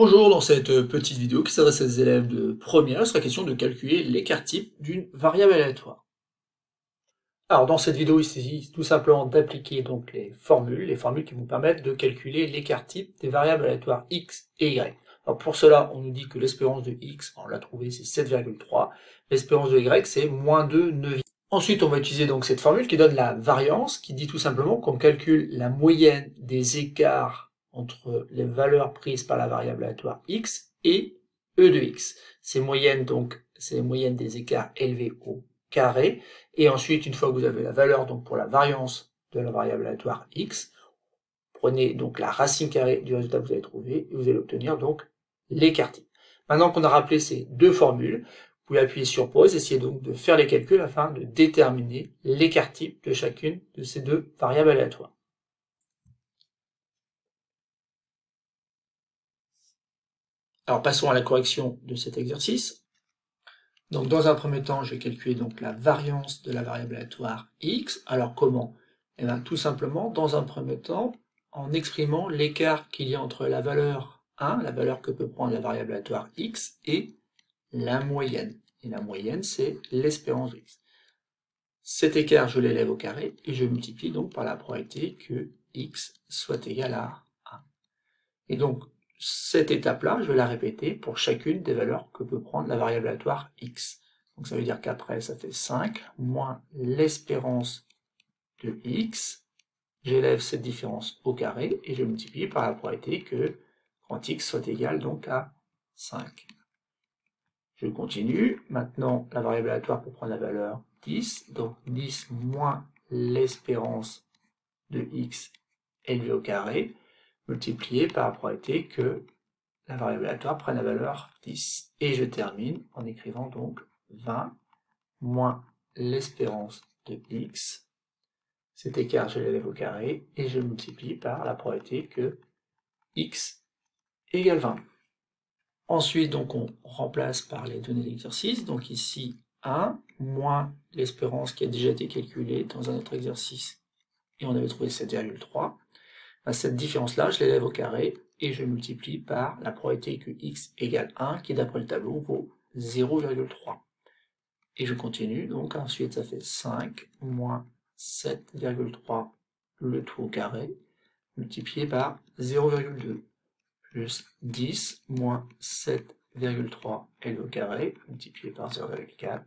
Bonjour, dans cette petite vidéo qui s'adresse à des élèves de première, il sera question de calculer l'écart type d'une variable aléatoire. Alors dans cette vidéo, il s'agit tout simplement d'appliquer donc les formules qui vont permettre de calculer l'écart type des variables aléatoires x et y. Alors pour cela, on nous dit que l'espérance de x, on l'a trouvé, c'est 7,3, l'espérance de y, c'est moins 2 neuvième. Ensuite, on va utiliser donc cette formule qui donne la variance, qui dit tout simplement qu'on calcule la moyenne des écarts entre les valeurs prises par la variable aléatoire x et e de x. Ces moyennes, donc, c'est les moyennes des écarts élevés au carré. Et ensuite, une fois que vous avez la valeur donc pour la variance de la variable aléatoire x, prenez donc la racine carrée du résultat que vous avez trouvé et vous allez obtenir donc l'écart type. Maintenant qu'on a rappelé ces deux formules, vous pouvez appuyer sur pause, essayer donc de faire les calculs afin de déterminer l'écart type de chacune de ces deux variables aléatoires. Alors passons à la correction de cet exercice. Donc dans un premier temps, je vais calculer donc la variance de la variable aléatoire x. Alors comment? Eh bien tout simplement, dans un premier temps, en exprimant l'écart qu'il y a entre la valeur 1, la valeur que peut prendre la variable aléatoire x, et la moyenne. Et la moyenne, c'est l'espérance de x. Cet écart, je l'élève au carré, et je multiplie donc par la probabilité que x soit égal à 1. Et donc, cette étape-là, je vais la répéter pour chacune des valeurs que peut prendre la variable aléatoire x. Donc ça veut dire qu'après, ça fait 5 moins l'espérance de x. J'élève cette différence au carré et je multiplie par la probabilité que grand x soit égal donc à 5. Je continue. Maintenant, la variable aléatoire peut prendre la valeur 10. Donc 10 moins l'espérance de x élevée au carré, multiplié par la probabilité que la variable aléatoire prenne la valeur 10. Et je termine en écrivant donc 20 moins l'espérance de x. Cet écart, je l'élève au carré et je multiplie par la probabilité que x égale 20. Ensuite, donc, on remplace par les données d'exercice. Donc ici, 1 moins l'espérance qui a déjà été calculée dans un autre exercice et on avait trouvé 7,3. Cette différence-là, je l'élève au carré et je multiplie par la probabilité que x égale 1, qui d'après le tableau vaut 0,3. Et je continue, donc ensuite ça fait 5 moins 7,3 le tout au carré, multiplié par 0,2, plus 10 moins 7,3 élevé au carré, multiplié par 0,4,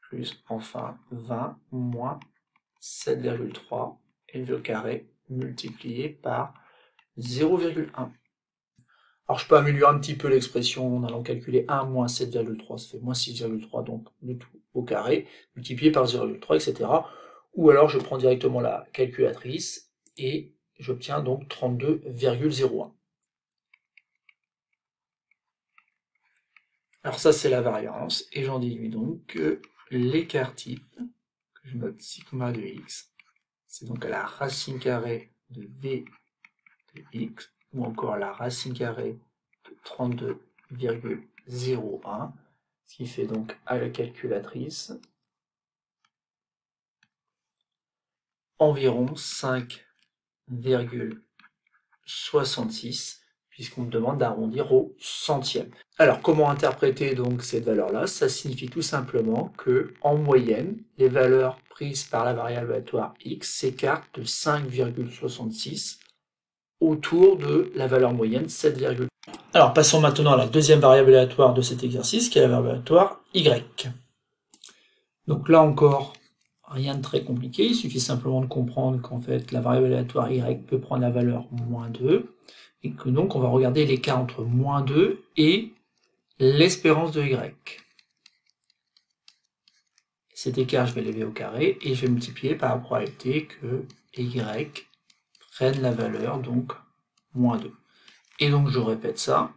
plus enfin 20 moins 7,3 élevé au carré, multiplié par 0,1. Alors je peux améliorer un petit peu l'expression en allant calculer 1 moins 7,3, ça fait moins 6,3, donc le tout au carré, multiplié par 0,3, etc. Ou alors je prends directement la calculatrice et j'obtiens donc 32,01. Alors ça c'est la variance, et j'en déduis donc que l'écart type, que je note sigma de x, c'est donc la racine carrée de v de x, ou encore la racine carrée de 32,01, ce qui fait donc à la calculatrice environ 5,66, puisqu'on me demande d'arrondir au centième. Alors comment interpréter donc cette valeur-là? Ça signifie tout simplement que, en moyenne, les valeurs prises par la variable aléatoire x s'écartent de 5,66 autour de la valeur moyenne 7,3. Alors passons maintenant à la deuxième variable aléatoire de cet exercice, qui est la variable aléatoire y. Donc là encore, rien de très compliqué, il suffit simplement de comprendre qu'en fait la variable aléatoire y peut prendre la valeur moins 2, et que donc on va regarder l'écart entre moins 2 et l'espérance de y. Cet écart, je vais l'élever au carré, et je vais multiplier par la probabilité que y prenne la valeur, donc moins 2. Et donc je répète ça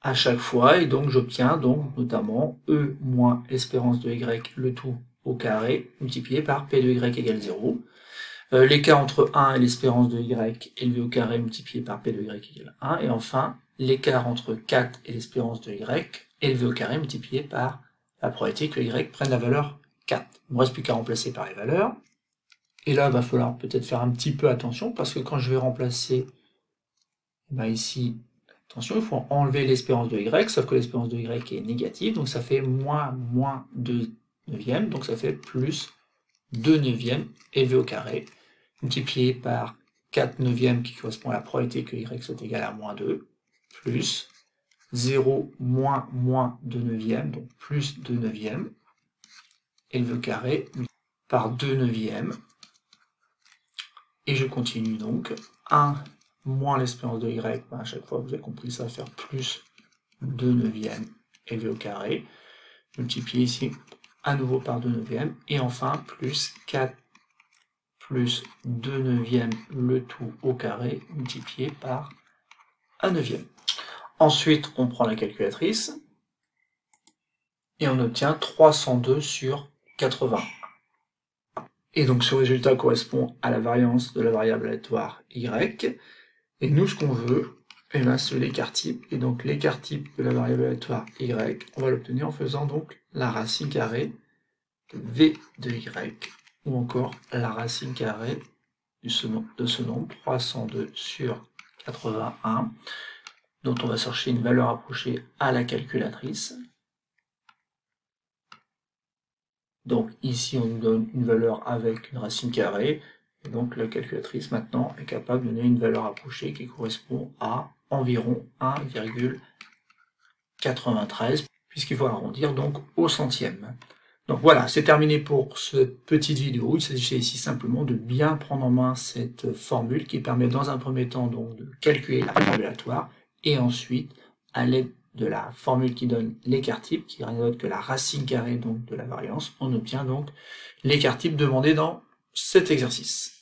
à chaque fois, et donc j'obtiens donc notamment e moins l'espérance de y, le tout au carré, multiplié par p de y égale 0. L'écart entre 1 et l'espérance de y élevé au carré multiplié par p de y égale 1. Et enfin, l'écart entre 4 et l'espérance de y élevé au carré multiplié par la probabilité que y prenne la valeur 4. Il ne me reste plus qu'à remplacer par les valeurs. Et là, il va falloir peut-être faire un petit peu attention, parce que quand je vais remplacer ici Attention, il faut enlever l'espérance de y, sauf que l'espérance de y est négative, donc ça fait moins 2 neuvièmes, donc ça fait plus 2 neuvièmes élevé au carré, multiplié par 4 neuvièmes qui correspond à la probabilité que y soit égal à moins 2, plus 0 moins 2 neuvièmes, donc plus 2 neuvièmes, élevé au carré, par 2 neuvièmes, et je continue donc, 1 moins l'espérance de y, à chaque fois vous avez compris, ça va faire plus 2 neuvièmes élevé au carré, multiplié ici à nouveau par 2 neuvièmes, et enfin plus 4 plus 2 neuvièmes, le tout au carré, multiplié par 1 neuvième. Ensuite, on prend la calculatrice, et on obtient 302 sur 80. Et donc ce résultat correspond à la variance de la variable aléatoire y, et nous ce qu'on veut, c'est l'écart type, et donc l'écart type de la variable aléatoire y, on va l'obtenir en faisant donc la racine carrée de v de y, ou encore la racine carrée de ce nombre, 302 sur 81, dont on va chercher une valeur approchée à la calculatrice. Donc ici on nous donne une valeur avec une racine carrée, et donc la calculatrice maintenant est capable de donner une valeur approchée qui correspond à environ 1,93, puisqu'il faut arrondir donc au centième. Donc voilà, c'est terminé pour cette petite vidéo. Il s'agissait ici simplement de bien prendre en main cette formule qui permet dans un premier temps donc de calculer la variable aléatoire, et ensuite, à l'aide de la formule qui donne l'écart type, qui n'est rien d'autre que la racine carrée donc de la variance, on obtient donc l'écart type demandé dans cet exercice.